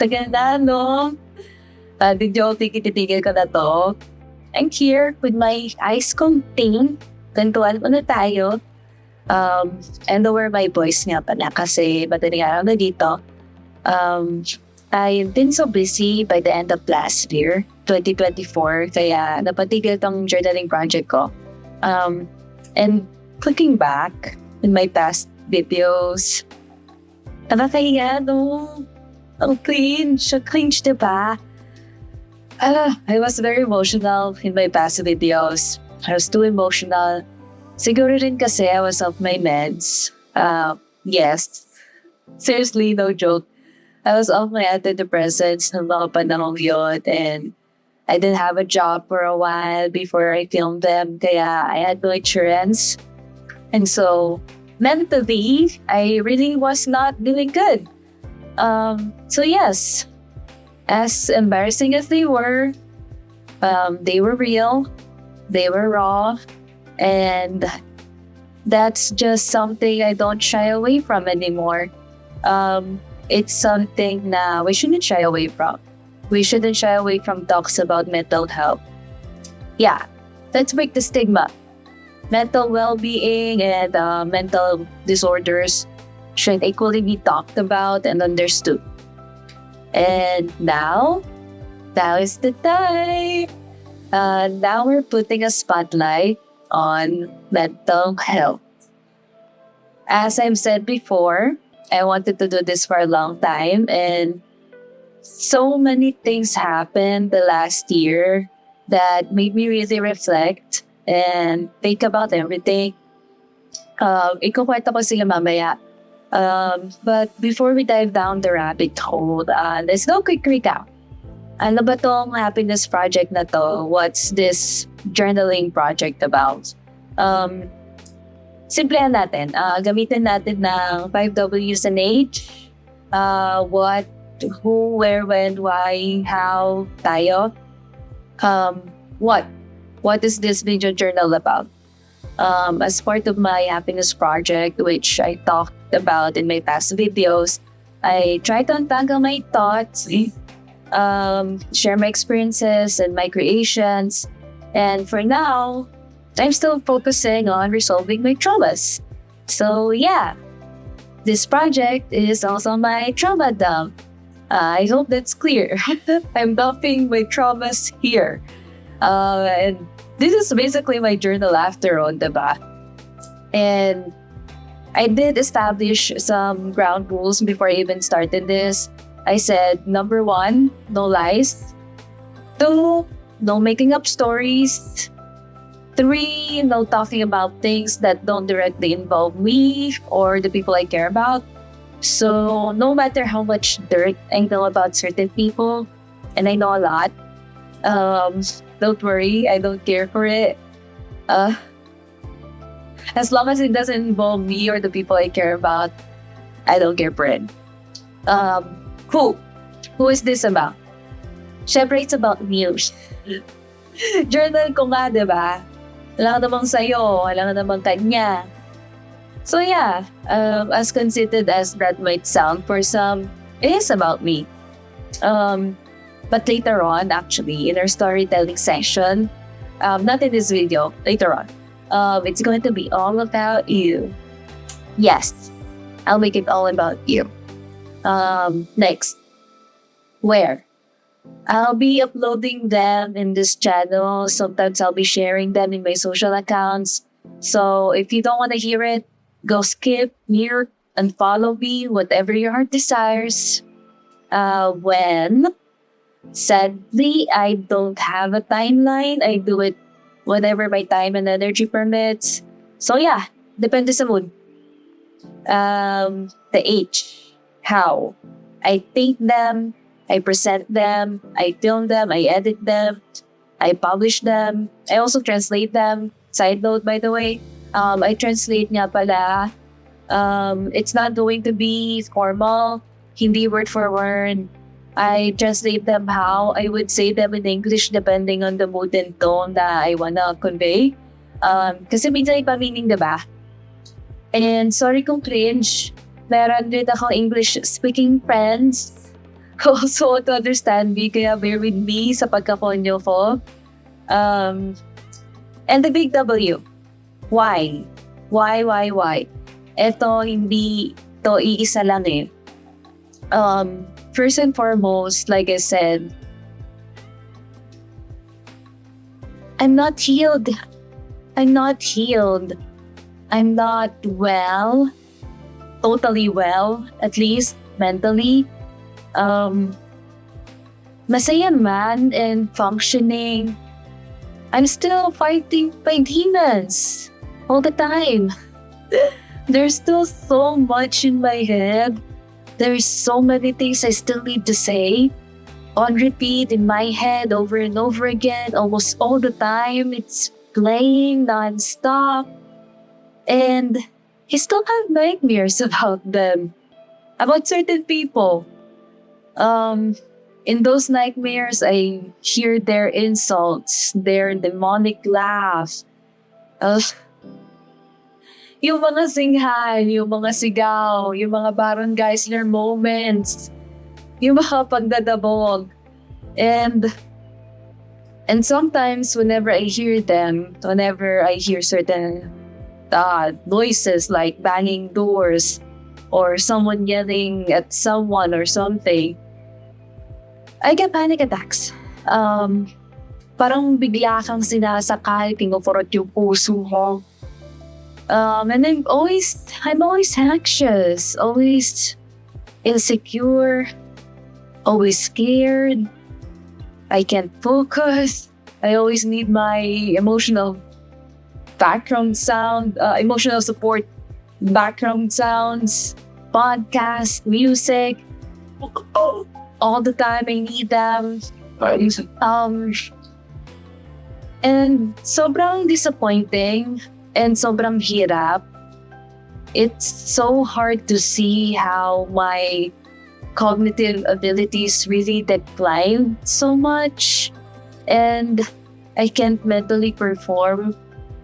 Tagal na, no? Did you titigil ko na to? I'm here with my eyes contained. Kantuan mo na tayo. And lower my voice nga pala kasi madaling araw na dito. I've been so busy by the end of last year, 2024, kaya napatigil tong journaling project ko. And looking back in my past videos, nakakahiya, no? Ang cringe. Ang cringe, diba? I was very emotional in my past videos. I was too emotional. Siguro rin kasi I was off my meds. Yes. Seriously, no joke. I was off my antidepressants ng mga panahon yun, and I didn't have a job for a while before I filmed them, kaya I had no insurance. And so, mentally, I really was not doing good. So yes, as embarrassing as they were real, they were raw, and that's just something I don't shy away from anymore. It's something na we shouldn't shy away from. We shouldn't shy away from talks about mental health. Yeah, let's break the stigma. Mental well-being and mental disorders should equally be talked about and understood. And now is the time. Now we're putting a spotlight on mental health. As I've said before, I wanted to do this for a long time, and so many things happened the last year that made me really reflect and think about everything. Ikukwento ko sila mamaya. But before we dive down the rabbit hole, let's go quick recap. Ano ba tong happiness project na to? What's this journaling project about? Simplihan natin. Gamitin natin ng 5 W's and H. What, who, where, when, why, how, tayo. What? What is this video journal about? As part of my happiness project, which I talked about in my past videos, I try to untangle my thoughts, share my experiences and my creations. And for now, I'm still focusing on resolving my traumas. So yeah, this project is also my trauma dump. I hope that's clear. I'm dumping my traumas here. And this is basically my journal after all, diba? And I did establish some ground rules before I even started this. I said, number 1, no lies. 2, no making up stories. 3, no talking about things that don't directly involve me or the people I care about. So no matter how much dirt I know about certain people, and I know a lot, don't worry, I don't care for it. As long as it doesn't involve me or the people I care about, I don't care for it. Who is this about? Syempre, it's about news. Journal ko nga, diba? Wala ka namang sayo, wala ka namang kanya. So yeah, as conceited as that might sound for some, it is about me. But later on, actually, in our storytelling session, not in this video, later on, it's going to be all about you. Yes, I'll make it all about you. Next, where? I'll be uploading them in this channel. Sometimes I'll be sharing them in my social accounts. So if you don't want to hear it, go skip, mute, and follow me, whatever your heart desires. When? Sadly, I don't have a timeline. I do it whenever my time and energy permits. So yeah, depende sa mood. The H. How? I think them, I present them, I film them, I edit them, I publish them, I also translate them. Side note, by the way, I translate nga pala. It's not going to be formal, hindi word for word. I translate them how I would say them in English depending on the mood and tone that I wanna convey. Kasi minsan iba meaning, diba? And sorry kung cringe, meron din ako English-speaking friends. also to understand me, kaya bear with me sa pagkakonyo ko. And the big W, why? Why? Ito, hindi to iisa lang eh. First and foremost, like I said, I'm not healed. I'm not well, totally well, at least mentally. Masaya man and functioning. I'm still fighting my demons all the time. There's still so much in my head. There's so many things I still need to say on repeat in my head over and over again, almost all the time. It's playing non-stop. And I still have nightmares about them, about certain people. In those nightmares, I hear their insults, their demonic laughs. Yung mga singhan, yung mga sigaw, yung mga barangay slur moments, yung mga pagdadabog. And sometimes whenever I hear them, whenever I hear certain noises like banging doors or someone yelling at someone or something, I get panic attacks. Parang bigla kang sinasakal, kinufurot yung puso mo. And I'm always anxious, always insecure, always scared. I can't focus. I always need my emotional support background sounds, podcasts, music. All the time I need them. And sobrang disappointing and sobrang hirap. It's so hard to see how my cognitive abilities really declined so much, and I can't mentally perform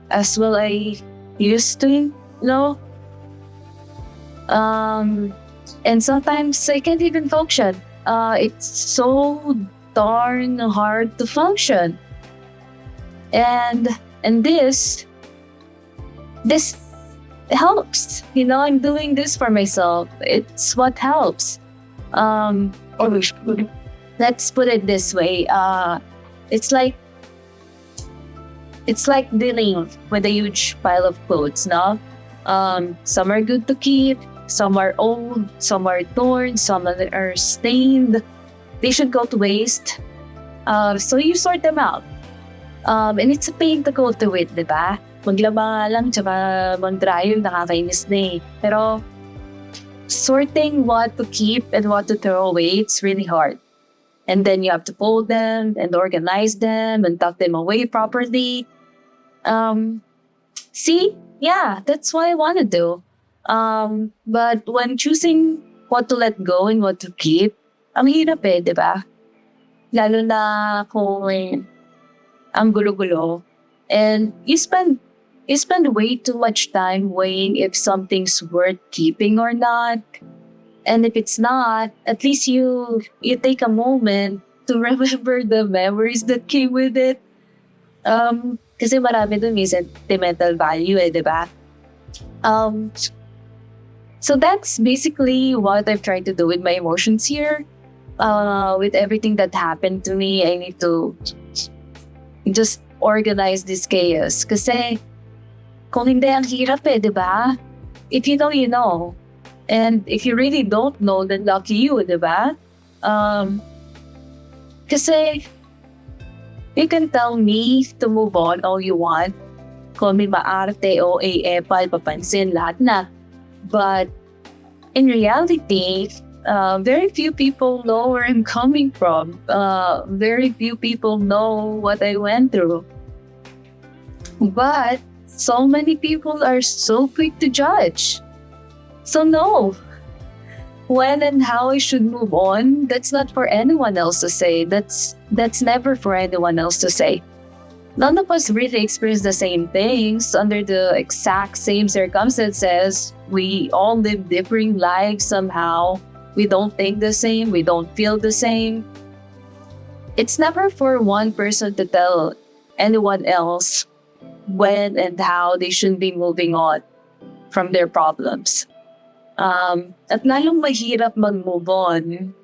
as well I used to, and sometimes I can't even function. It's so darn hard to function. And this helps. I'm doing this for myself. It's what helps. Let's put it this way. It's like dealing with a huge pile of clothes, no? Some are good to keep, some are old, some are torn, some are stained. They should go to waste. So you sort them out. And it's a pain to go through it, di ba? Maglaba lang, tsaka mag-dryer, nakakainis na eh. Pero sorting what to keep and what to throw away, it's really hard. And then you have to fold them and organize them and tuck them away properly. That's what I want to do. But when choosing what to let go and what to keep, ang hirap eh, di ba? Lalo na kung ang gulo-gulo. And you spend way too much time weighing if something's worth keeping or not. And if it's not, at least you take a moment to remember the memories that came with it. Kasi marami dun may sentimental value eh, di ba? So that's basically what I've tried to do with my emotions here. With everything that happened to me, I need to just organize this chaos. Kasi kung hindi, ang hirap eh, di ba? If you know, you know. And if you really don't know, then lucky you, di ba? Kasi you can tell me to move on all you want. Kung may maarte o epal, papansin, lahat na. But in reality, very few people know where I'm coming from. Very few people know what I went through. But so many people are so quick to judge. So no, when and how I should move on, that's not for anyone else to say. That's never for anyone else to say. None of us really experience the same things under the exact same circumstances. We all live differing lives somehow. we don't think the same, we don't feel the same. It's never for one person to tell anyone else when and how they should be moving on from their problems. At lalong mahirap mag-move on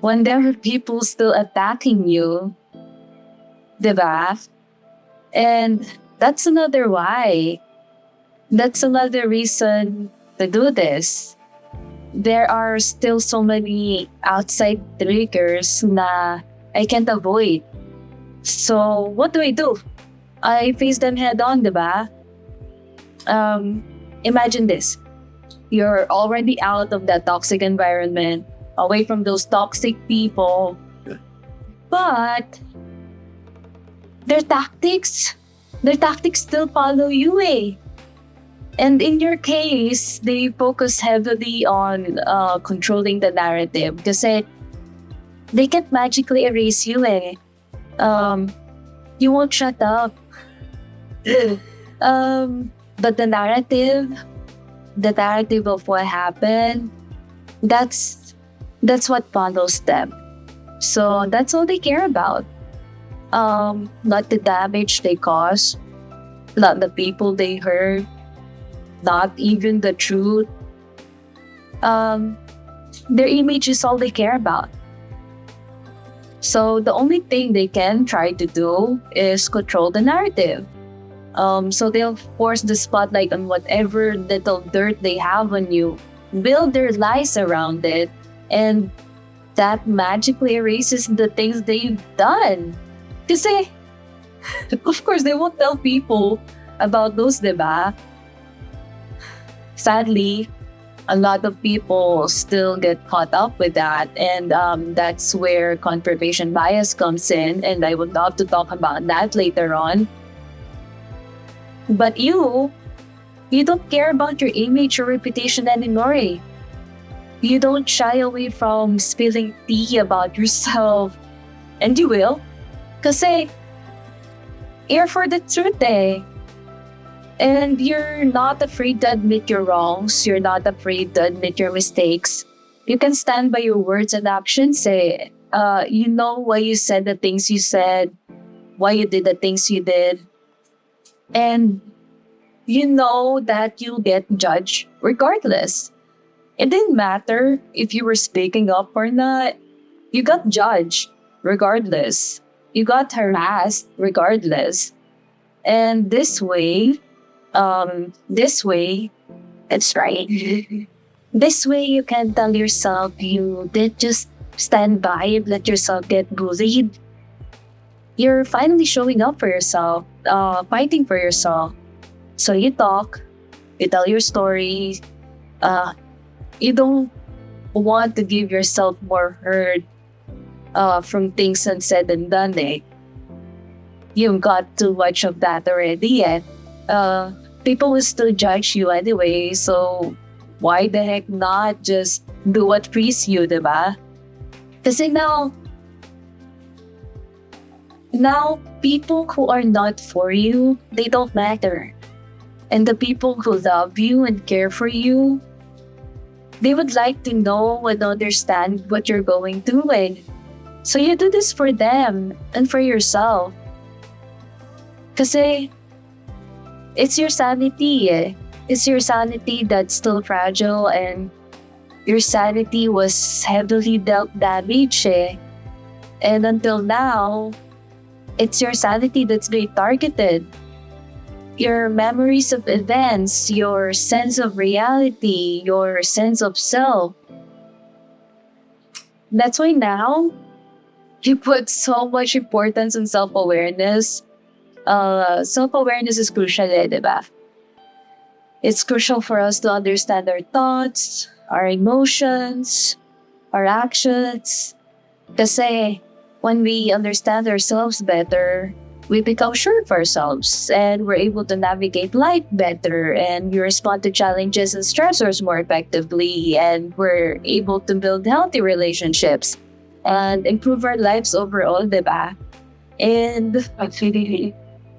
when there are people still attacking you, diba? And that's another why. That's another reason to do this. There are still so many outside triggers na I can't avoid. So, what do? I face them head on, diba? Imagine this. You're already out of that toxic environment, away from those toxic people. But their tactics still follow you eh. And in your case, they focus heavily on controlling the narrative kasi they can't magically erase you eh. You won't shut up. But the narrative of what happened, that's what follows them. So that's all they care about. Not the damage they cause, not the people they hurt, not even the truth. Their image is all they care about. So the only thing they can try to do is control the narrative. So they'll force the spotlight on whatever little dirt they have on you, build their lies around it, and that magically erases the things they've done. Kasi, of course, they won't tell people about those, diba? Sadly, a lot of people still get caught up with that, and that's where confirmation bias comes in, and I would love to talk about that later on. But you don't care about your image or reputation anymore. You don't shy away from spilling tea about yourself. And you will. Kasi, you're for the truth eh. And you're not afraid to admit your wrongs. You're not afraid to admit your mistakes. You can stand by your words and actions eh. You know why you said the things you said, why you did the things you did. And you know that you'll get judged regardless. It didn't matter if you were speaking up or not. You got judged regardless. You got harassed regardless. And this way, that's right. This way you can tell yourself you did just stand by and let yourself get bullied. You're finally showing up for yourself, fighting for yourself. So you talk, you tell your story. You don't want to give yourself more hurt from things unsaid and done. Eh? You've got too much of that already. Eh? People will still judge you anyway. So why the heck not just do what frees you, diba? Kasi now, people who are not for you, they don't matter. And the people who love you and care for you, they would like to know and understand what you're going through. And so you do this for them and for yourself. Kasi it's your sanity. Eh. It's your sanity that's still fragile, and your sanity was heavily dealt damage. Eh. And until now, it's your sanity that's being targeted. Your memories of events, your sense of reality, your sense of self. That's why now, you put so much importance on self-awareness. Self-awareness is crucial, diba? It's crucial for us to understand our thoughts, our emotions, our actions. Kasi when we understand ourselves better, we become sure of ourselves and we're able to navigate life better, and we respond to challenges and stressors more effectively, and we're able to build healthy relationships and improve our lives overall, diba? And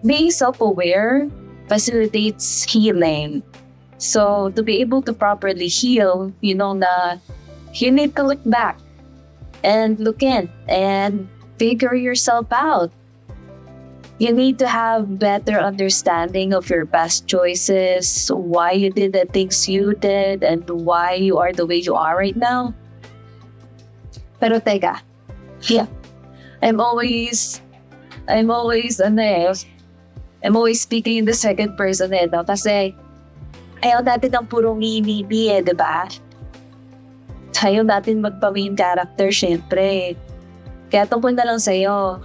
being self-aware facilitates healing. So to be able to properly heal, you know na you need to look back and look in and figure yourself out. You need to have better understanding of your past choices, why you did the things you did, and why you are the way you are right now. Pero teka, yeah, I'm always, I'm always, ano eh, I'm always speaking in the second person no? Kasi ayaw natin ng purong nginibi di ba? Ayaw natin magpa-main character, syempre. Kaya tungkol na lang sa'yo.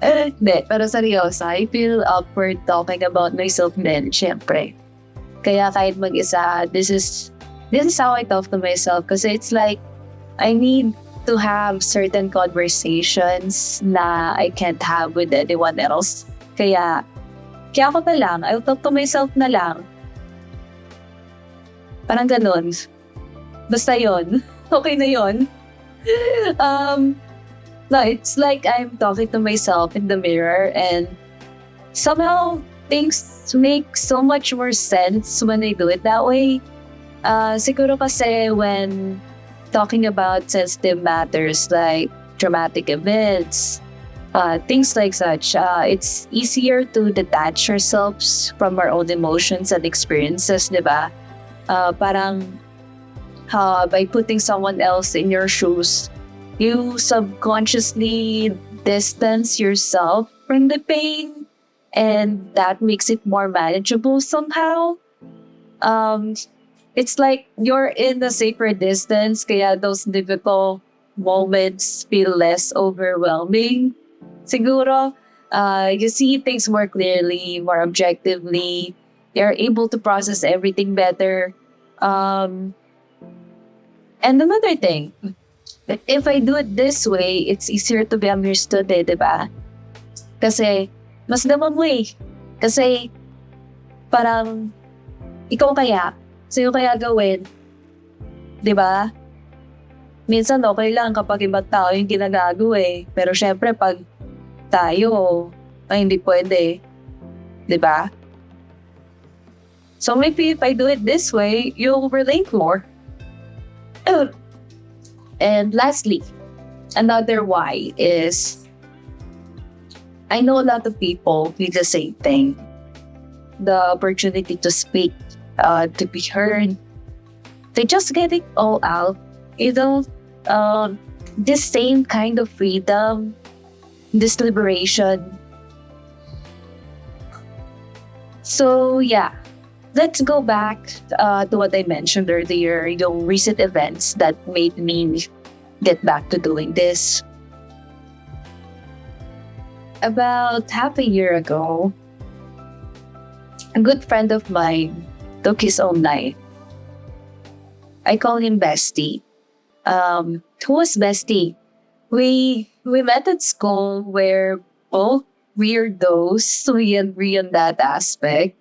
Hindi, pero seryoso, I feel awkward talking about myself din, syempre. Kaya kahit mag-isa, this is how I talk to myself. Kasi it's like, I need to have certain conversations na I can't have with anyone else. Kaya ako na lang, I'll talk to myself na lang. Parang ganun. Basta yon. Okay na yon. No, it's like I'm talking to myself in the mirror and somehow things make so much more sense when I do it that way. Siguro kasi when talking about sensitive matters like traumatic events, things like such, it's easier to detach ourselves from our own emotions and experiences, di ba? Parang by putting someone else in your shoes, you subconsciously distance yourself from the pain, and that makes it more manageable somehow. It's like you're in a safer distance, kaya those difficult moments feel less overwhelming. Siguro, you see things more clearly, more objectively. You're able to process everything better. And another thing, if I do it this way, it's easier to be understood di ba? Kasi, mas naman mo eh. Kasi, parang, ikaw kaya, sa'yo kaya gawin. Di ba? Minsan okay lang kapag ibang tao yung ginagago eh. Pero syempre, pag tayo, ay hindi pwede. Di ba? So maybe if I do it this way, you'll relate more. And lastly, another why is I know a lot of people need the same thing. The opportunity to speak, to be heard. They just get it all out. This same kind of freedom, this liberation. So yeah. Let's go back to what I mentioned earlier, yung recent events that made me get back to doing this. About half a year ago, a good friend of mine took his own life. I call him Bestie. Who was Bestie? We met at school where both weirdos, we agree on that aspect.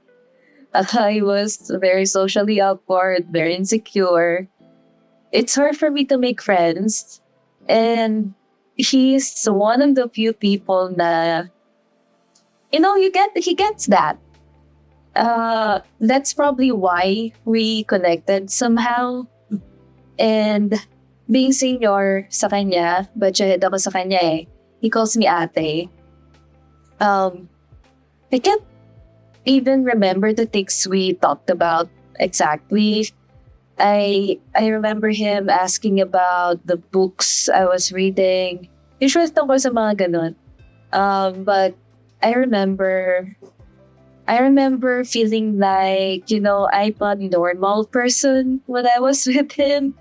I was very socially awkward, very insecure. It's hard for me to make friends. And he's one of the few people na, he gets that. That's probably why we connected somehow. And being senior sa kanya, batchhead ako sa kanya eh. He calls me ate. I can't even remember the things we talked about exactly. I remember him asking about the books I was reading. Usually tungkol sa mga ganun. But I remember feeling like, I'm a normal person when I was with him.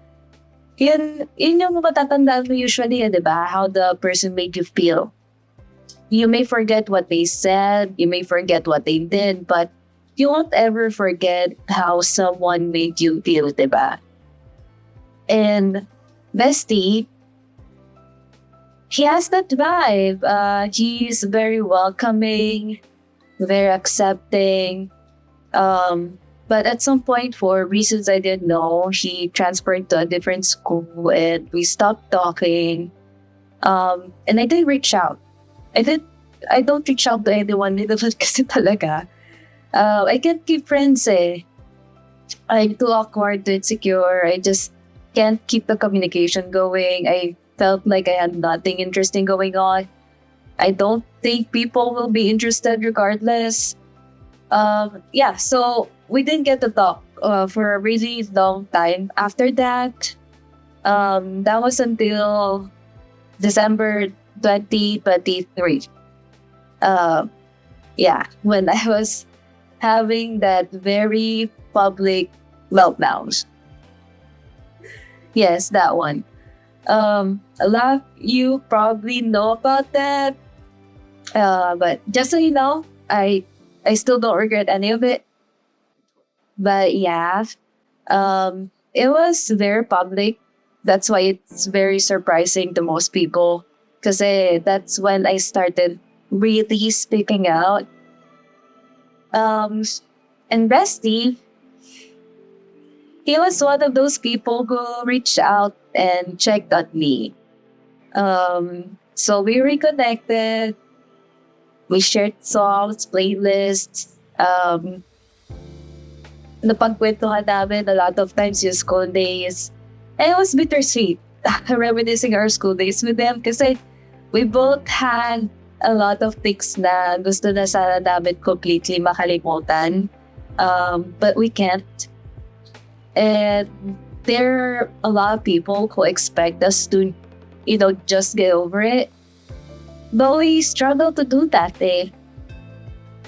Yun yung matatandaan mo usually, di ba? How the person made you feel. You may forget what they said, you may forget what they did, but you won't ever forget how someone made you feel, diba? And Bestie, he has that vibe. He's very welcoming, very accepting. But at some point, for reasons I didn't know, he transferred to a different school and we stopped talking. And I didn't reach out. I don't reach out to anyone kasi talaga. I can't keep friends eh. I'm too awkward, too insecure. I just can't keep the communication going. I felt like I had nothing interesting going on. I don't think people will be interested regardless. Yeah, so we didn't get to talk for a really long time after that. That was until December 2023. Uh, yeah, when I was having that very public meltdowns. Yes, that one. A lot of you probably know about that. But just so you know, I still don't regret any of it. But yeah, it was very public. That's why it's very surprising to most people. Because that's when I started really speaking out. Um, and Bestie, he was one of those people who reached out and checked on me. So we reconnected. We shared songs, playlists. Napagkwentuhan namin a lot of times yung school days. And it was bittersweet reminiscing our school days with them kasi we both had a lot of things na gusto na sana namin completely makalimutan. But we can't. And there are a lot of people who expect us to, just get over it. But we struggle to do that eh.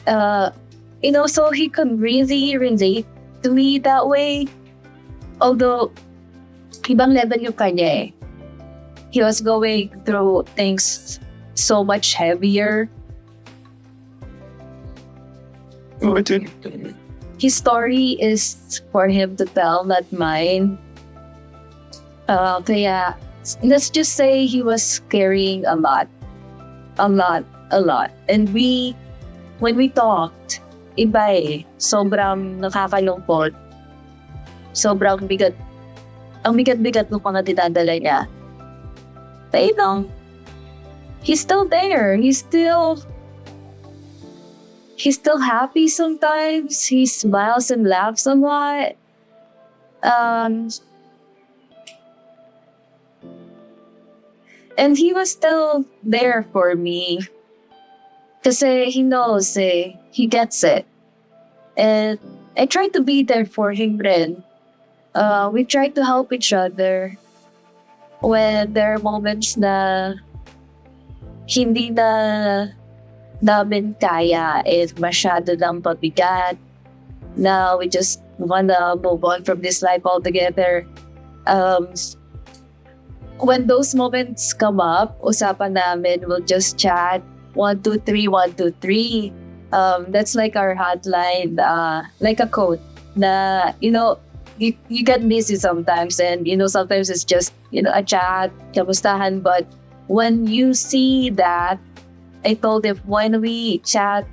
So he could really relate to me that way. Although, ibang level yung kanya eh. He was going through things so much heavier. Oh, it did. His story is for him to tell, not mine. Kaya, let's just say he was carrying a lot. A lot. And when we talked, iba eh. Sobrang nakakalungkot. Sobrang bigat. Ang bigat-bigat ng mga dinadala niya. But he's still there. He's still happy sometimes. He smiles and laughs a lot. And he was still there for me. Kasi he knows he gets it. And I try to be there for him rin. We try to help each other when there are moments na hindi na namin kaya, masyado ng pabigat. Now we just wanna move on from this life altogether. When those moments come up, usapan namin, we'll just chat. 1, 2, 3, 1, 2, 3. That's like our hotline, like a code na, you get busy sometimes and, sometimes it's just, a chat, kamustahan. But when you see that, I told him when we chat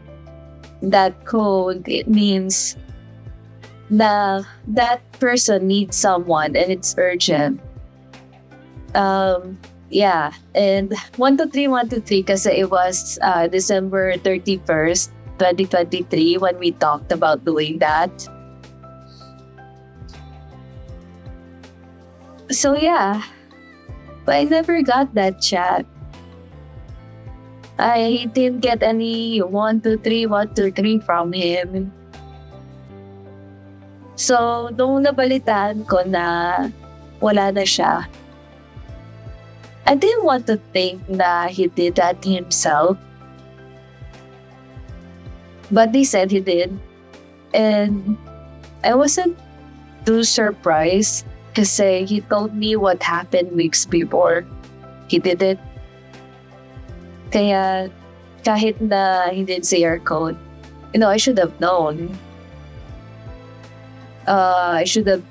that code, it means na that person needs someone and it's urgent. Yeah, and 1, 2, 3, 1, 2, 3 kasi it was December 31st, 2023 when we talked about doing that. So yeah, but I never got that chat. I didn't get any 1, 2, 3, 1, 2, 3 from him. So, nung nabalitaan ko na wala na siya, I didn't want to think na he did that himself. But they said he did. And I wasn't too surprised kasi he told me what happened weeks before he did it. Kaya kahit na he didn't say our code, I should have known. I should have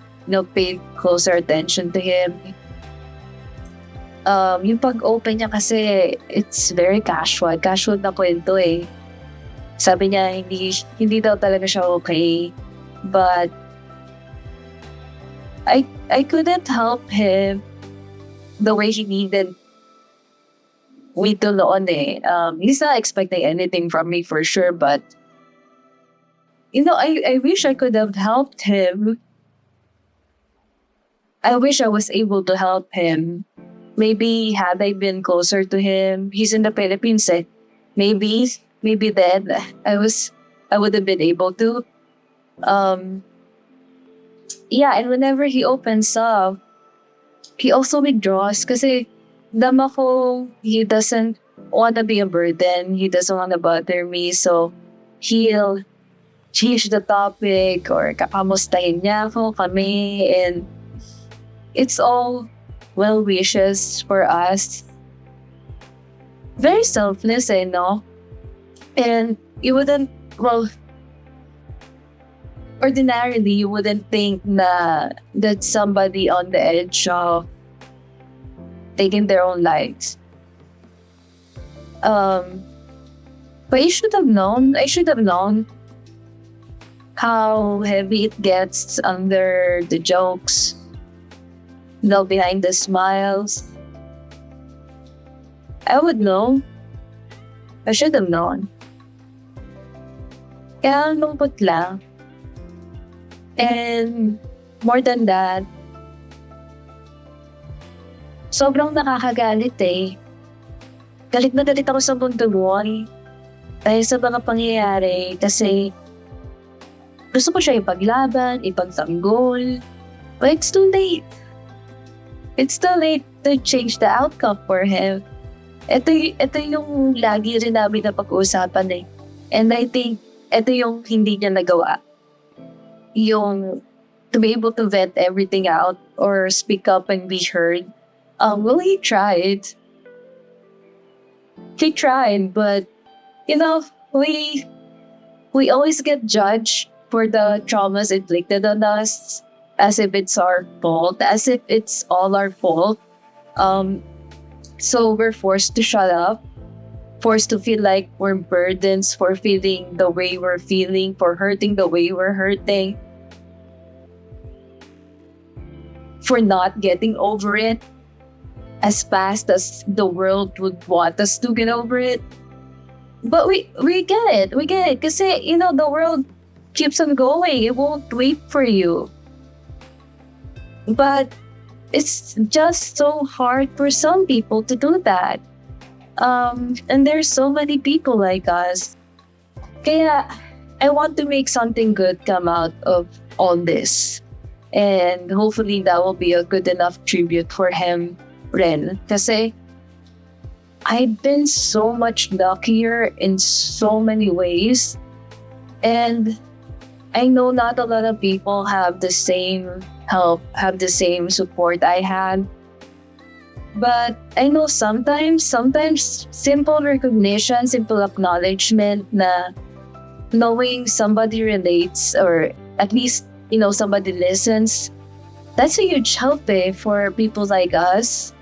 paid closer attention to him. Yung pag-open niya kasi, it's very casual. Casual na kwento eh. Sabi niya, hindi daw talaga siya okay. But, I couldn't help him the way he needed me to noon eh. He's not expecting anything from me for sure, but, I wish I could have helped him. I wish I was able to help him. Maybe had I been closer to him, he's in the Philippines. Maybe then I would have been able to. Um, yeah, and whenever he opens up, he also withdraws kasi dama ko he doesn't want to be a burden. He doesn't want to bother me. So, he'll change the topic or kakamustahin niya ako, kami, and it's all well wishes for us. Very selfless, no? And you wouldn't, well, ordinarily, you wouldn't think na that somebody on the edge of taking their own lives. But you should have known, I should have known how heavy it gets under the jokes, behind the smiles. I would know. I should have known. Kaya ang lungkot lang. And more than that, sobrang nakakagalit eh. Galit na galit ako sa mundo boy. Dahil sa mga pangyayari kasi gusto ko siya ipaglaban, ipagtanggol. But it's too late. It's too late to change the outcome for him. Ito yung lagi rin namin na pag-uusapan eh. And I think ito yung hindi niya nagawa. Yung to be able to vent everything out or speak up and be heard. Well, he tried. He tried, but we always get judged for the traumas inflicted on us as if it's our fault, as if it's all our fault. So we're forced to shut up, forced to feel like we're burdens for feeling the way we're feeling, for hurting the way we're hurting, for not getting over it as fast as the world would want us to get over it. But we get it. Kasi, the world keeps on going. It won't wait for you. But it's just so hard for some people to do that. And there's so many people like us. Kaya, I want to make something good come out of all this. And hopefully that will be a good enough tribute for him rin. Kasi, I've been so much luckier in so many ways. And I know not a lot of people have the same help, have the same support I had. But I know sometimes simple recognition, simple acknowledgement na knowing somebody relates or at least, somebody listens, that's a huge help for people like us.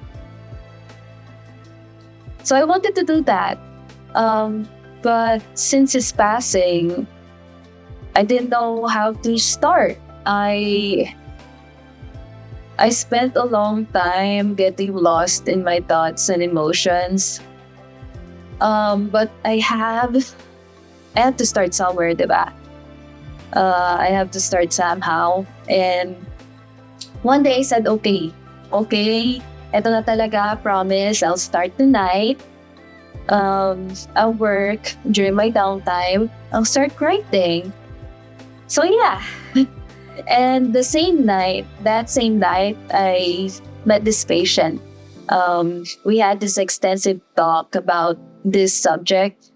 So I wanted to do that. But since his passing, I didn't know how to start. I spent a long time getting lost in my thoughts and emotions. But I have to start somewhere, diba? I have to start somehow. And one day I said, okay, eto na talaga, promise, I'll start tonight. I'll work during my downtime. I'll start writing. So yeah. And that same night, I met this patient. We had this extensive talk about this subject.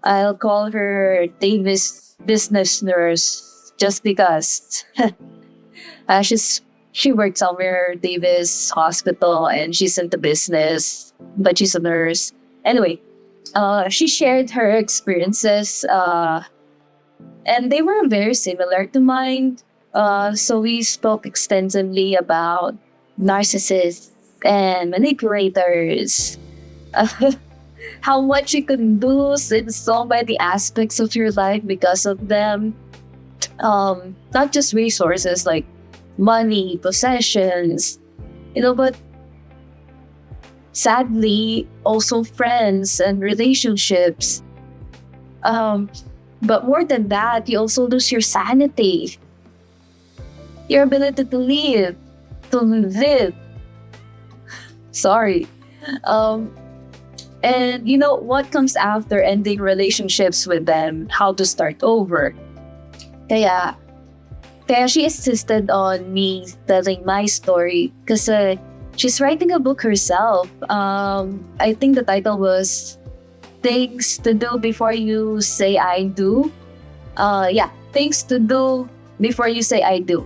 I'll call her Davis business nurse just because she works somewhere Davis Hospital and she's into business, but she's a nurse. Anyway, she shared her experiences, and they were very similar to mine. So we spoke extensively about narcissists and manipulators, how much you can lose in so many aspects of your life because of them. Not just resources like money, possessions, but sadly also friends and relationships. But more than that, you also lose your sanity, your ability to live, to live. Sorry. And you know what comes after ending relationships with them, how to start over. Kaya, kaya she insisted on me telling my story kasi she's writing a book herself. I think the title was Things to Do Before You Say I Do. Things to Do Before You Say I Do.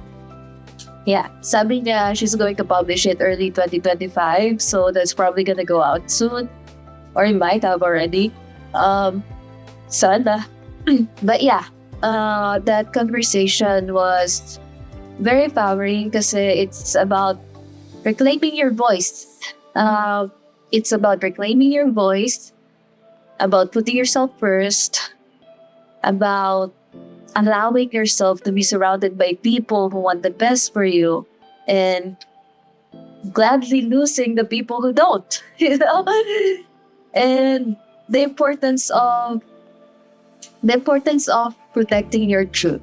Yeah, sabi niya she's going to publish it early 2025, so that's probably gonna go out soon. Or it might have already. Sana. But yeah, that conversation was very empowering kasi it's about reclaiming your voice. It's about reclaiming your voice, about putting yourself first, about allowing yourself to be surrounded by people who want the best for you, and gladly losing the people who don't, you know? And the importance of protecting your truth.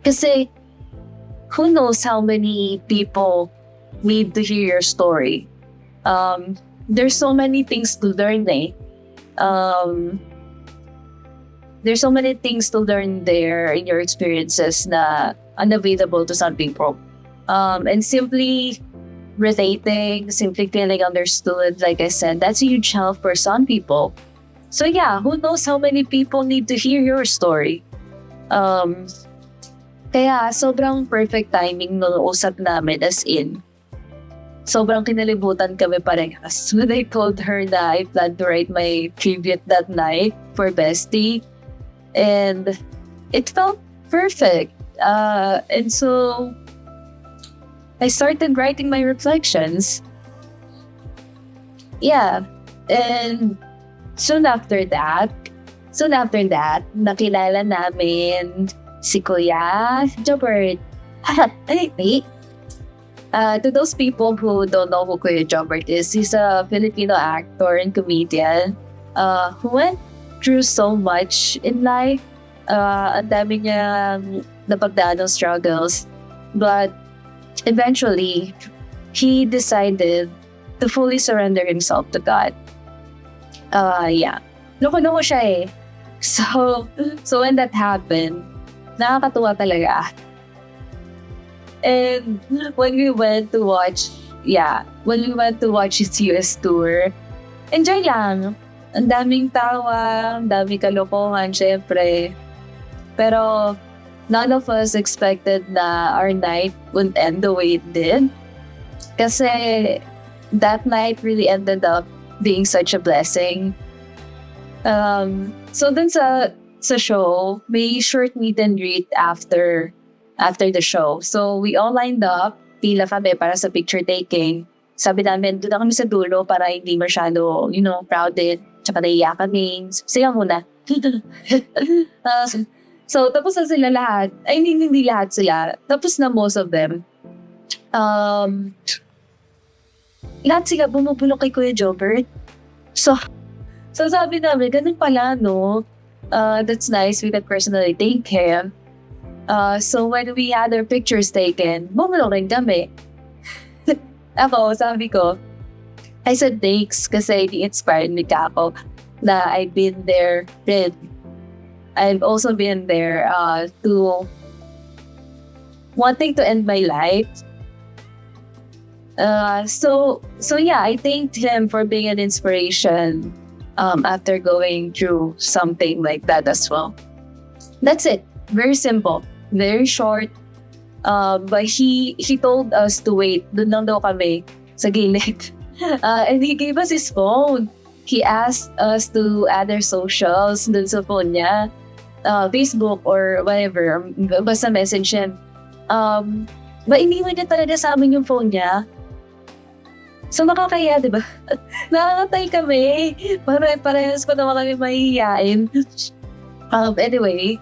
Kasi who knows how many people need to hear your story. There's so many things to learn, eh? There's so many things to learn there in your experiences na unavailable to some people. And simply relating, simply feeling understood, like I said, that's a huge help for some people. So yeah, who knows how many people need to hear your story. Kaya sobrang perfect timing nung usap namin, as in, sobrang kinalibutan kami parehas. When I told her that I planned to write my tribute that night for Bestie, and it felt perfect. And so I started writing my reflections. Yeah, and soon after that, nakilala namin si Kuya Jobert. Wait. To those people who don't know who Kuya Jobert is, he's a Filipino actor and comedian who went through so much in life. Ang dami niyang napagdaan ng struggles. But eventually, he decided to fully surrender himself to God. Loko-loko siya eh. So when that happened, nakakatuwa talaga. And when we went to watch his US tour, enjoy lang. Ang daming tawa, ang daming kalokohan, syempre. Pero none of us expected na our night would end the way it did. Kasi that night really ended up being such a blessing. So dun sa show, may short meet and greet after the show. So we all lined up, pila kami para sa picture taking. Sabi namin, doon na kami sa dulo para hindi masyado, crowded. Tsaka naiya kami. Sige muna. So tapos na sila lahat. Ay, hindi lahat sila. Tapos na most of them. Lahat sila bumubulong kay Kuya Jobert. So sabi namin, ganun pala, no? That's nice. We could personally thank him. So when we had our pictures taken, bumulong rin kami. Ako, sabi ko, I said thanks kasi i-inspired me ka ako na I've been there rin. I've also been there to wanting to end my life. So yeah, I thanked him for being an inspiration after going through something like that as well. That's it. Very simple. Very short. But he told us to wait. Doon lang daw kami sa gilid. And he gave us his phone. He asked us to add our socials doon sa phone niya. Facebook or whatever. Basta message him. But iniwan niya talaga sa amin yung phone niya. So nakakaya, di ba? Nakakatay kami. Parehas ko naman kami mahihiyain. Anyway,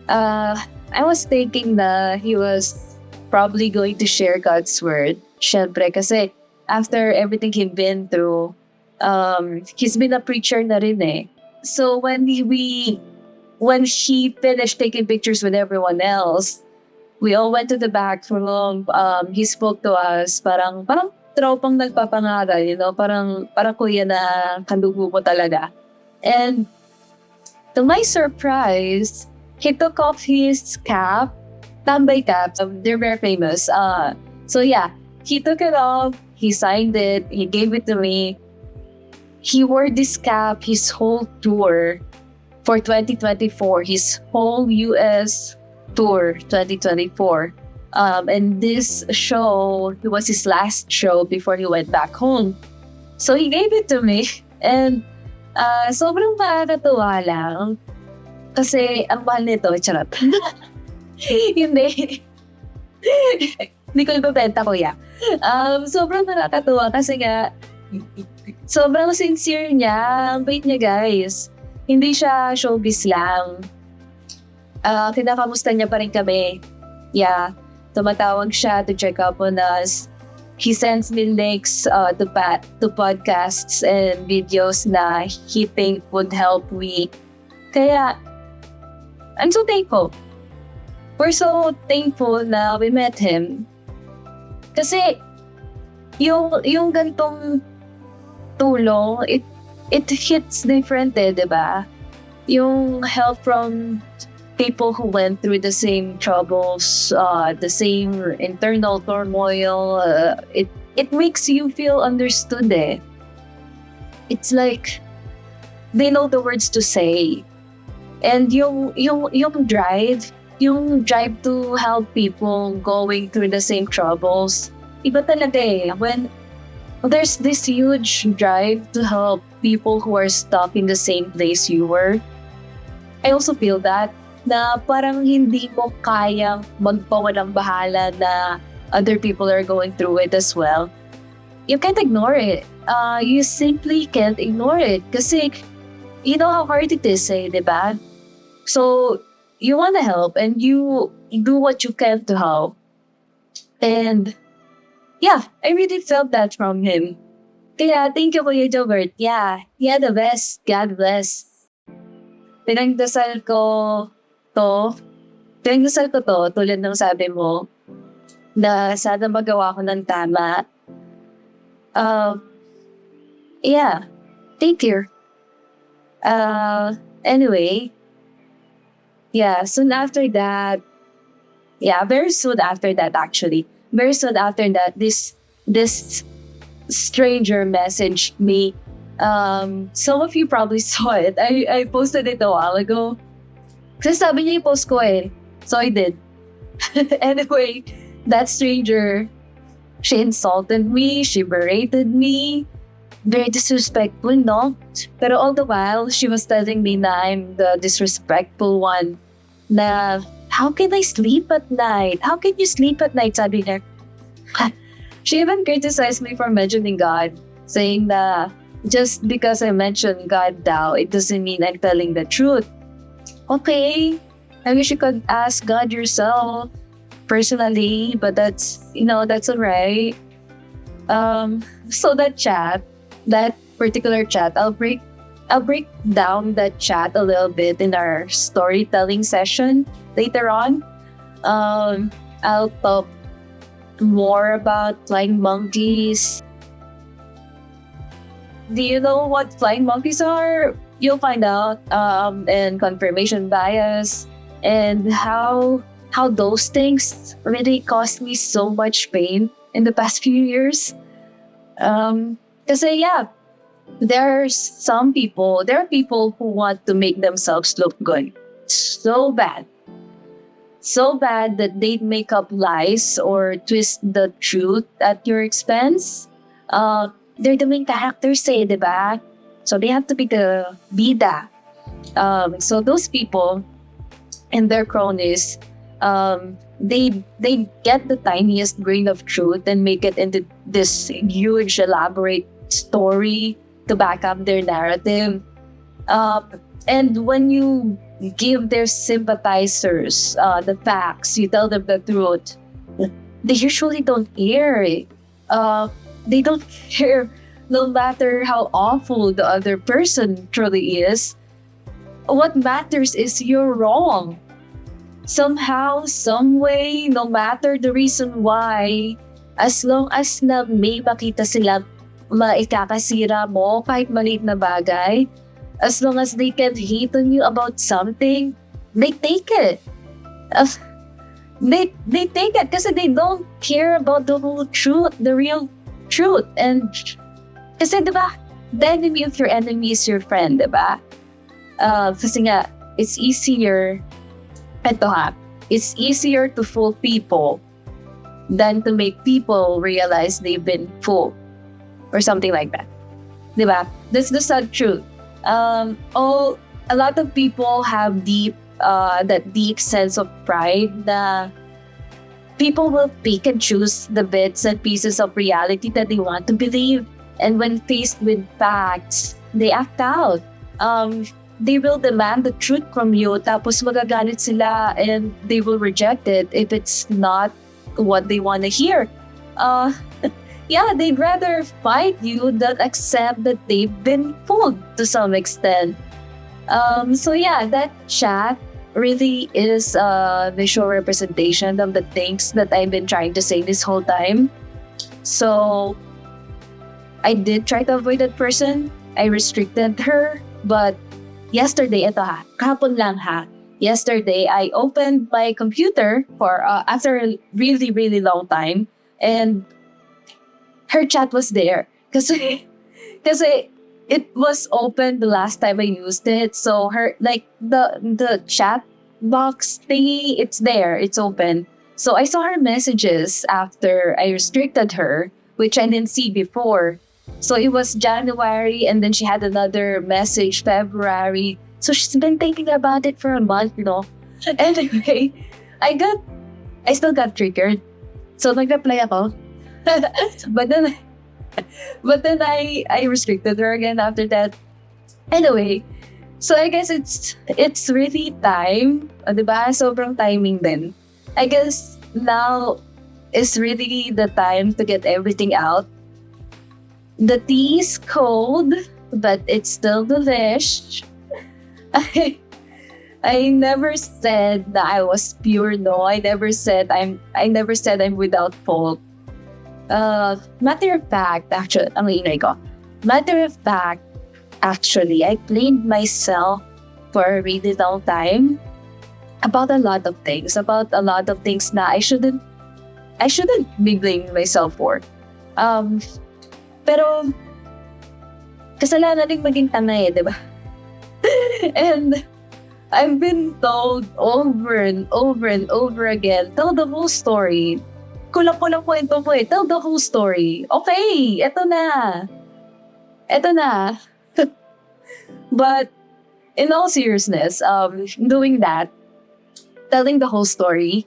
I was thinking na he was probably going to share God's word. Syempre, kasi after everything he'd been through, he's been a preacher na rin eh. So when he finished taking pictures with everyone else, We all went to the back room. He spoke to us. Parang tropang nagpapangaral, parang kuya na kadugo mo talaga. And to my surprise, he took off his cap, tambay caps. They're very famous. So yeah, he took it off. He signed it. He gave it to me. He wore this cap his whole tour for 2024. His whole US tour 2024. And this show, it was his last show before he went back home. So he gave it to me. And sobrang nakakatuwa lang. Kasi ang mahal nito, charot. Hindi. Hindi ko ibabenta, kuya. Sobrang nakakatuwa kasi nga, sobrang sincere niya. Ang bait niya, guys. Hindi siya showbiz lang. Kinakamusta niya pa rin kami. Yeah. Tumatawag siya to check up on us. He sends me links to podcasts and videos na he think would help me. Kaya, I'm so thankful. We're so thankful na we met him. Kasi, yung gantong tulong, it hits different diba? Yung help from people who went through the same troubles, the same internal turmoil, it makes you feel understood It's like, they know the words to say. And yung drive to help people going through the same troubles, iba talaga when there's this huge drive to help people who are stuck in the same place you were. I also feel that na parang hindi mo kayang magpawalang bahala na other people are going through it as well. You can't ignore it. You simply can't ignore it kasi you know how hard it is, diba? So, you want to help and you do what you can to help. And yeah, I really felt that from him. Kaya thank you, Kuya Jobert. Yeah, the best. God bless. Pinagdasal ko to, tulad ng sabi mo, na sana magawa ko ng tama. Yeah, thank you. Anyway, yeah, very soon after that, actually. Very soon after that, this stranger messaged me. Some of you probably saw it. I posted it a while ago. Kasi sabi niya i-post ko So I did. Anyway, that stranger, she insulted me, she berated me. Very disrespectful, no? Pero all the while, she was telling me na I'm the disrespectful one. Na, how can I sleep at night? How can you sleep at night? Sabi niya. She even criticized me for mentioning God, saying that just because I mentioned God daw, it doesn't mean I'm telling the truth. Okay, I wish you could ask God yourself personally, but that's alright. So that particular chat, I'll break down that chat a little bit in our storytelling session later on. I'll talk more about flying monkeys. Do you know what flying monkeys are? You'll find out, and confirmation bias, and how those things really caused me so much pain in the past few years. Kasi there are people who want to make themselves look good so bad that they'd make up lies or twist the truth at your expense. They're the main characters, diba? So they have to be the bida. So those people and their cronies, they get the tiniest grain of truth and make it into this huge elaborate story to back up their narrative. And when you give their sympathizers the facts, you tell them the truth, they usually don't care. They don't care no matter how awful the other person truly is. What matters is you're wrong. somehow, some way, no matter the reason why, as long as na may makita sila maikakasira mo kahit maliit na bagay, as long as they can hate on you about something, they take it. Uh, they take it kasi they don't care about the whole truth, the real truth. And kasi diba, the enemy of your enemy is your friend, diba? Kasi nga, it's easier, it's easier to fool people than to make people realize they've been fooled or something like that. Diba? That's the sad truth. A lot of people have that deep sense of pride na people will pick and choose the bits and pieces of reality that they want to believe. And when faced with facts, they act out. They will demand the truth from you, tapos magagalit sila and they will reject it if it's not what they want to hear. Yeah, they'd rather fight you than accept that they've been fooled to some extent. So yeah, that chat really is a visual representation of the things that I've been trying to say this whole time. So I did try to avoid that person. I restricted her, but yesterday, kahapon lang yesterday, I opened my computer for after a really, really long time, and her chat was there. Kasi it was open the last time I used it. So her, like, the chat box thingy, it's there, it's open. So I saw her messages after I restricted her, which I didn't see before. So it was January, and then she had another message February. So she's been thinking about it for a month, Anyway, I still got triggered. So nag-reply ako. but then I restricted her again after that. Anyway, so I guess it's really time, diba? Sobrang timing din. I guess now is really the time to get everything out. The tea is cold, but it's still delish. I never said that I was pure, no. I never said I'm without fault. Matter of fact, actually, I blamed myself for a really long time about a lot of things na I shouldn't be blaming myself for. Pero kasalanan din maging tanga di ba? And I've been told over and over and over again, tell the whole story. Kulang po lang kwento mo tell the whole story. Okay, eto na. But in all seriousness, doing that, telling the whole story,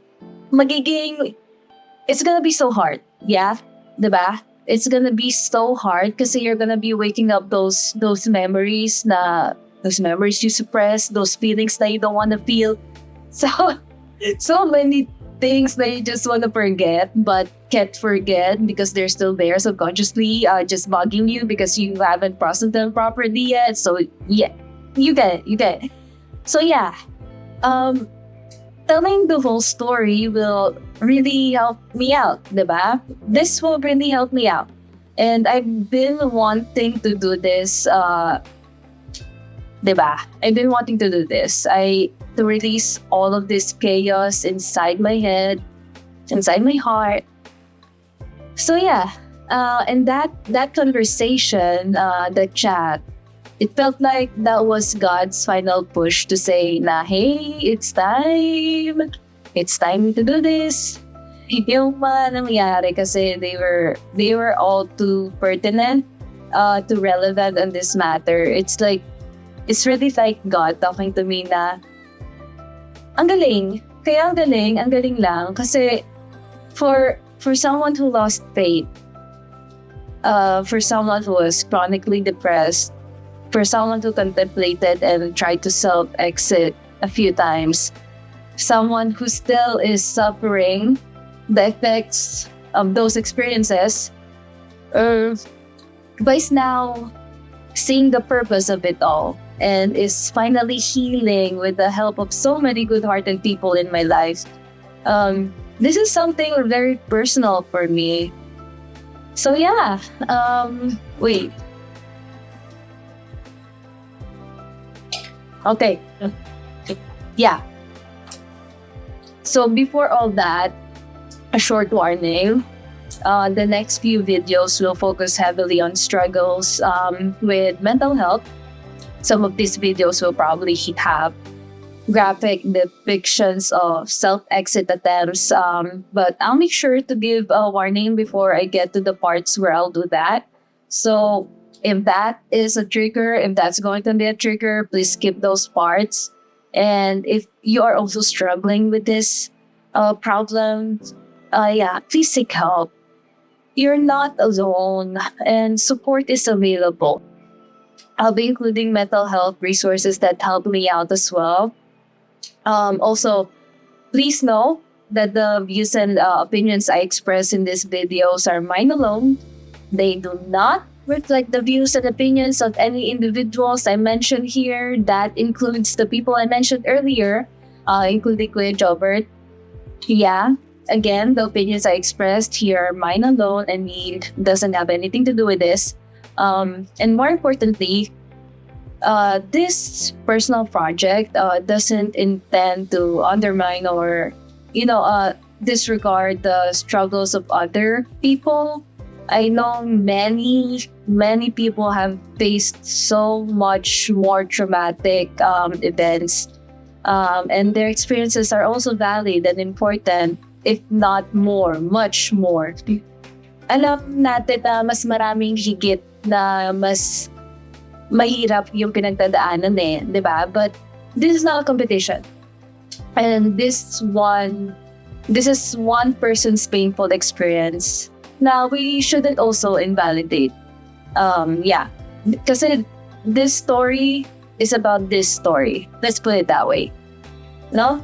it's gonna be so hard. Yeah, diba? It's gonna be so hard kasi you're gonna be waking up those memories you suppress, those feelings that you don't want to feel. So many things that you just want to forget but can't forget because they're still there subconsciously, just bugging you because you haven't processed them properly yet. So yeah, you get it. So yeah, telling the whole story will really help me out, diba? This will really help me out. And I've been wanting to do this, diba? I've been wanting to do this. To release all of this chaos inside my head, inside my heart. So yeah, and that conversation, the chat, it felt like that was God's final push to say na, hey, it's time to do this. Yung mga nangyari kasi they were all too pertinent, too relevant on this matter. It's really like God talking to me na, ang galing lang kasi for someone who lost faith, for someone who was chronically depressed, for someone who contemplated and tried to self-exit a few times, someone who still is suffering the effects of those experiences, but is now seeing the purpose of it all. and is finally healing with the help of so many good-hearted people in my life. This is something very personal for me. So yeah, wait. Okay. Yeah. So before all that, a short warning. The next few videos will focus heavily on struggles with mental health. Some of these videos will probably have graphic depictions of self-exit attempts, but I'll make sure to give a warning before I get to the parts where I'll do that. So if that is a trigger, if that's going to be a trigger, please skip those parts. And if you are also struggling with this problem, yeah, please seek help. You're not alone, and support is available. I'll be including mental health resources that help me out as well. Also, please know that the views and opinions I express in these videos are mine alone. They do not reflect the views and opinions of any individuals I mentioned here. That includes the people I mentioned earlier, including Kuya Jobert. Yeah, again, the opinions I expressed here are mine alone and it doesn't have anything to do with this. And more importantly, this personal project doesn't intend to undermine or, disregard the struggles of other people. I know many people have faced so much more traumatic events, and their experiences are also valid and important, if not more, much more. Alam natin na mas maraming higit na mas mahirap yung pinagdadaanan di ba? But this is not a competition. And this is one person's painful experience. Now, we shouldn't also invalidate. Yeah. Kasi this story is about this story. Let's put it that way. No?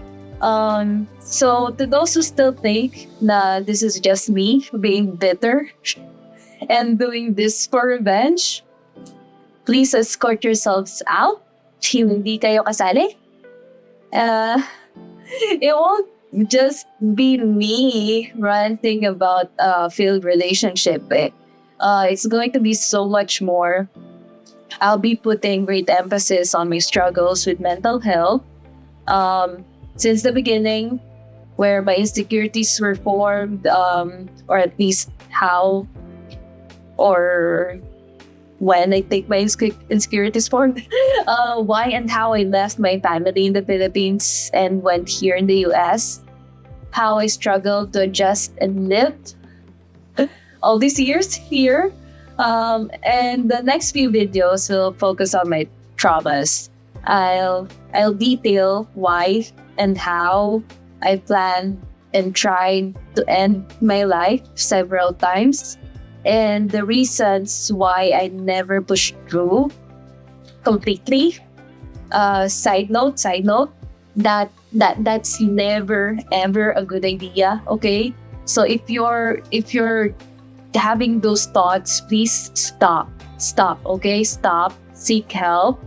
So to those who still think na this is just me being bitter and doing this for revenge, please escort yourselves out. Hindi kayo kasali. It won't just be me ranting about a failed relationship. It's going to be so much more. I'll be putting great emphasis on my struggles with mental health. Since the beginning, where my insecurities were formed, or at least how or when I think my insecurities formed, why and how I left my family in the Philippines and went here in the US, how I struggled to adjust and live all these years here. And the next few videos will focus on my traumas. I'll detail why and how I planned and tried to end my life several times, and the reasons why I never pushed through completely. Side note, that's never ever a good idea. Okay, so if you're having those thoughts, please stop. Okay, stop. Seek help.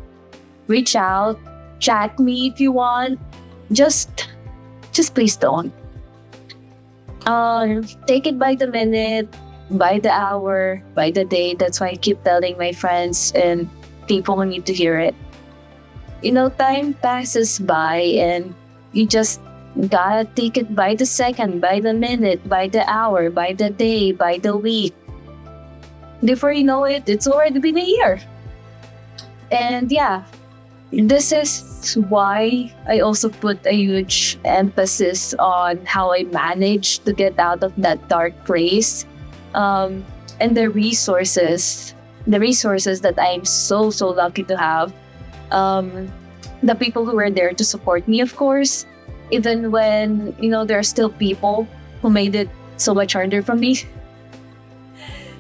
Reach out. Chat me if you want. Just please don't. Take it by the minute, by the hour, by the day. That's why I keep telling my friends and people who need to hear it. Time passes by and you just gotta take it by the second, by the minute, by the hour, by the day, by the week. Before you know it, it's already been a year. And yeah, this is why I also put a huge emphasis on how I managed to get out of that dark place, and the resources that I'm so lucky to have. The people who were there to support me, of course, even when there are still people who made it so much harder for me.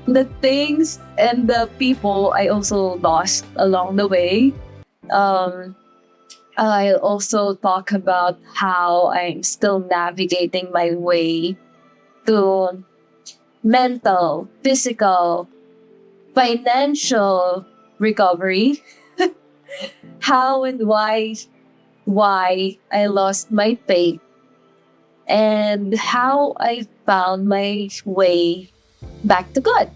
The things and the people I also lost along the way. I'll also talk about how I'm still navigating my way to mental, physical, financial recovery. how and why I lost my faith, and how I found my way back to God.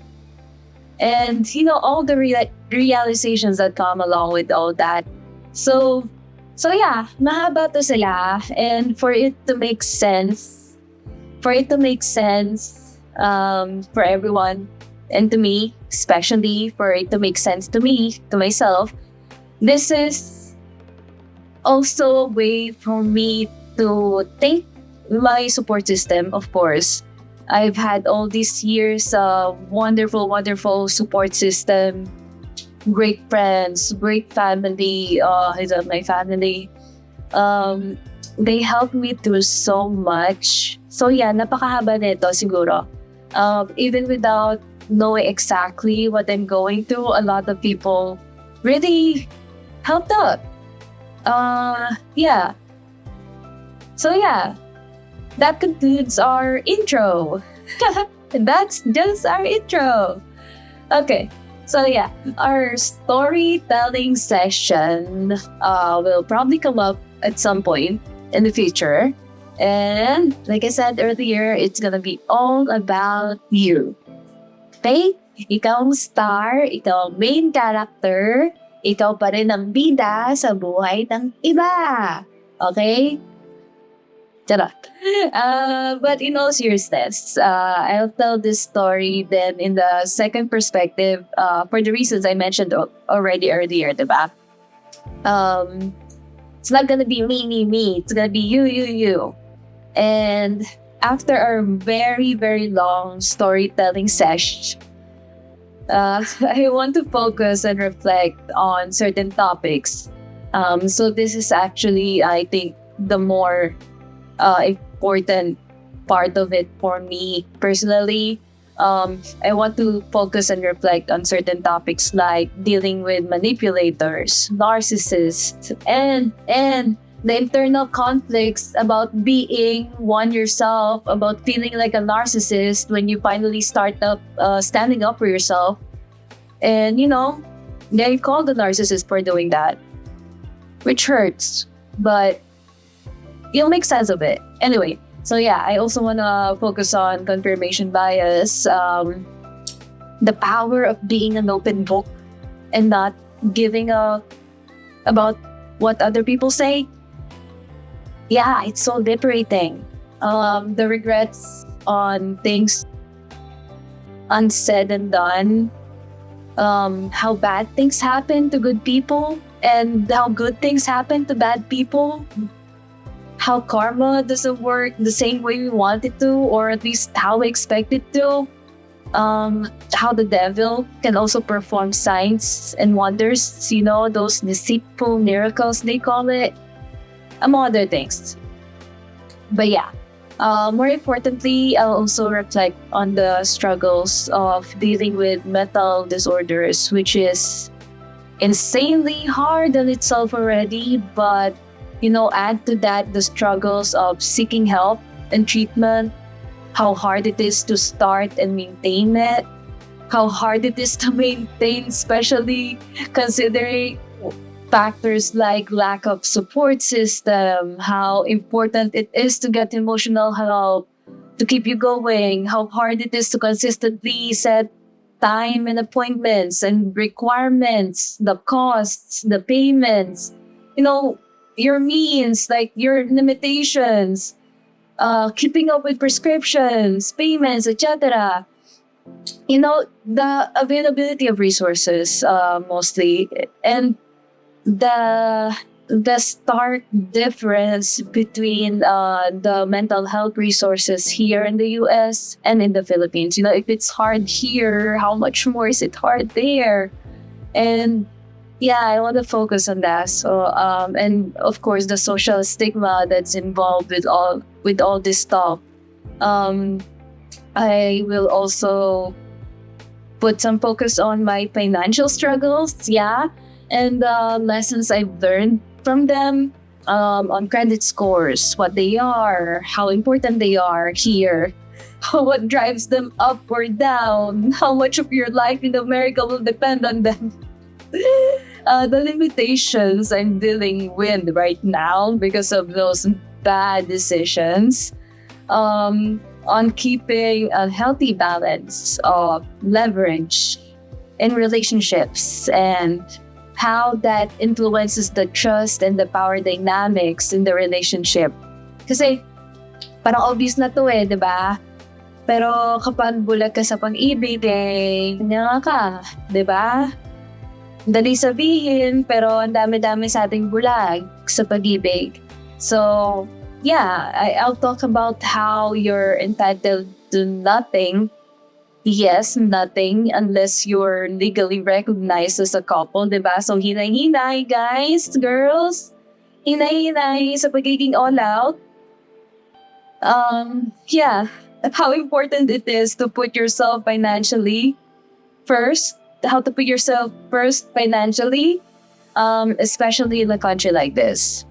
And all the realizations that come along with all that. So yeah, mahaba to sila, and for it to make sense for everyone, and to me, especially for it to make sense to me, to myself, this is also a way for me to thank my support system, of course. I've had all these years of wonderful, wonderful support system, great friends, great family. I love my family. They helped me through so much. So yeah, napakahaba nito siguro. Even without knowing exactly what I'm going through, a lot of people really helped out. Yeah. So yeah, that concludes our intro. That's just our intro. Okay. So yeah, our storytelling session will probably come up at some point in the future. And like I said earlier, it's gonna be all about you. Okay? Ikaw ang star, ikaw ang main character, ikaw pa rin ang bida sa buhay ng iba. Okay? Charot. But in all seriousness, I'll tell this story then in the second perspective for the reasons I mentioned already earlier, diba? It's not gonna be me. It's gonna be you. And after our very, very long storytelling session, I want to focus and reflect on certain topics. So this is actually, I think, the more important part of it for me personally. I want to focus and reflect on certain topics like dealing with manipulators, narcissists, and the internal conflicts about being one yourself, about feeling like a narcissist when you finally start up standing up for yourself. And they call the narcissist for doing that, which hurts, but you'll make sense of it. Anyway, so yeah, I also want to focus on confirmation bias, the power of being an open book and not giving a about what other people say. Yeah, it's so liberating. The regrets on things unsaid and done, how bad things happen to good people and how good things happen to bad people, how karma doesn't work the same way we want it to, or at least how we expect it to, how the devil can also perform signs and wonders, those deceitful miracles they call it, among other things. But yeah, more importantly, I'll also reflect on the struggles of dealing with mental disorders, which is insanely hard in itself already, but add to that the struggles of seeking help and treatment, how hard it is to start and maintain it, how hard it is to maintain, especially considering factors like lack of support system, how important it is to get emotional help to keep you going, how hard it is to consistently set time and appointments and requirements, the costs, the payments, your means, like your limitations, keeping up with prescriptions, payments, etc. The availability of resources, mostly, and the stark difference between the mental health resources here in the US and in the Philippines. If it's hard here, how much more is it hard there? And yeah, I want to focus on that. So, and of course, the social stigma that's involved with all this stuff. I will also put some focus on my financial struggles, yeah, and the lessons I've learned from them, on credit scores, what they are, how important they are here, what drives them up or down, how much of your life in America will depend on them. the limitations I'm dealing with right now because of those bad decisions on keeping a healthy balance of leverage in relationships and how that influences the trust and the power dynamics in the relationship. Kasi parang obvious na to eh, di ba? Pero kapag bulag ka sa pag-ibig, nga ka, di ba? Dali sabihin, pero ang dami-dami sa ating bulag sa pag-ibig. So, yeah, I'll talk about how you're entitled to nothing. Yes, nothing unless you're legally recognized as a couple, diba? So, hinay-hinay, guys, girls. Hinay-hinay sa pagiging all out. Yeah, how important it is to put yourself financially first, how to put yourself first financially, especially in a country like this.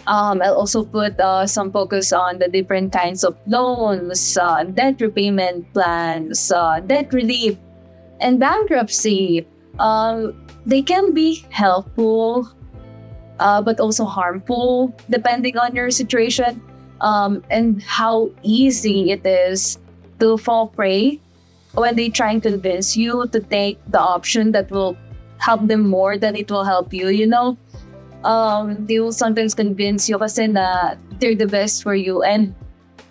I'll also put some focus on the different kinds of loans, debt repayment plans, debt relief, and bankruptcy. They can be helpful, but also harmful depending on your situation and how easy it is to fall prey when they try and convince you to take the option that will help them more than it will help you, you know? They will sometimes convince you kasi na they're the best for you and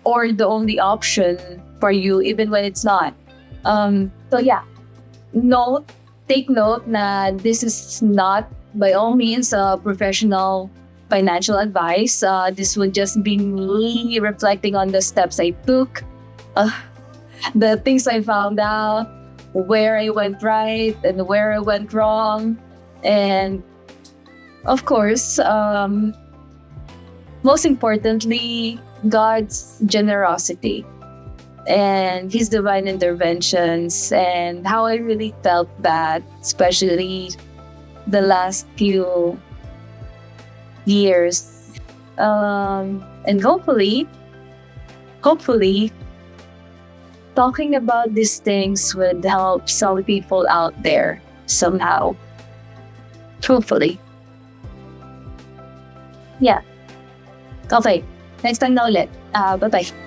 or the only option for you even when it's not. So yeah, take note na this is not by all means professional financial advice. This would just be me reflecting on the steps I took, the things I found out, where I went right and where I went wrong, and of course, most importantly, God's generosity and His divine interventions, and how I really felt that, especially the last few years. And hopefully, talking about these things would help some people out there somehow. Hopefully. Yeah. Okay. Next time na ulit. Bye-bye.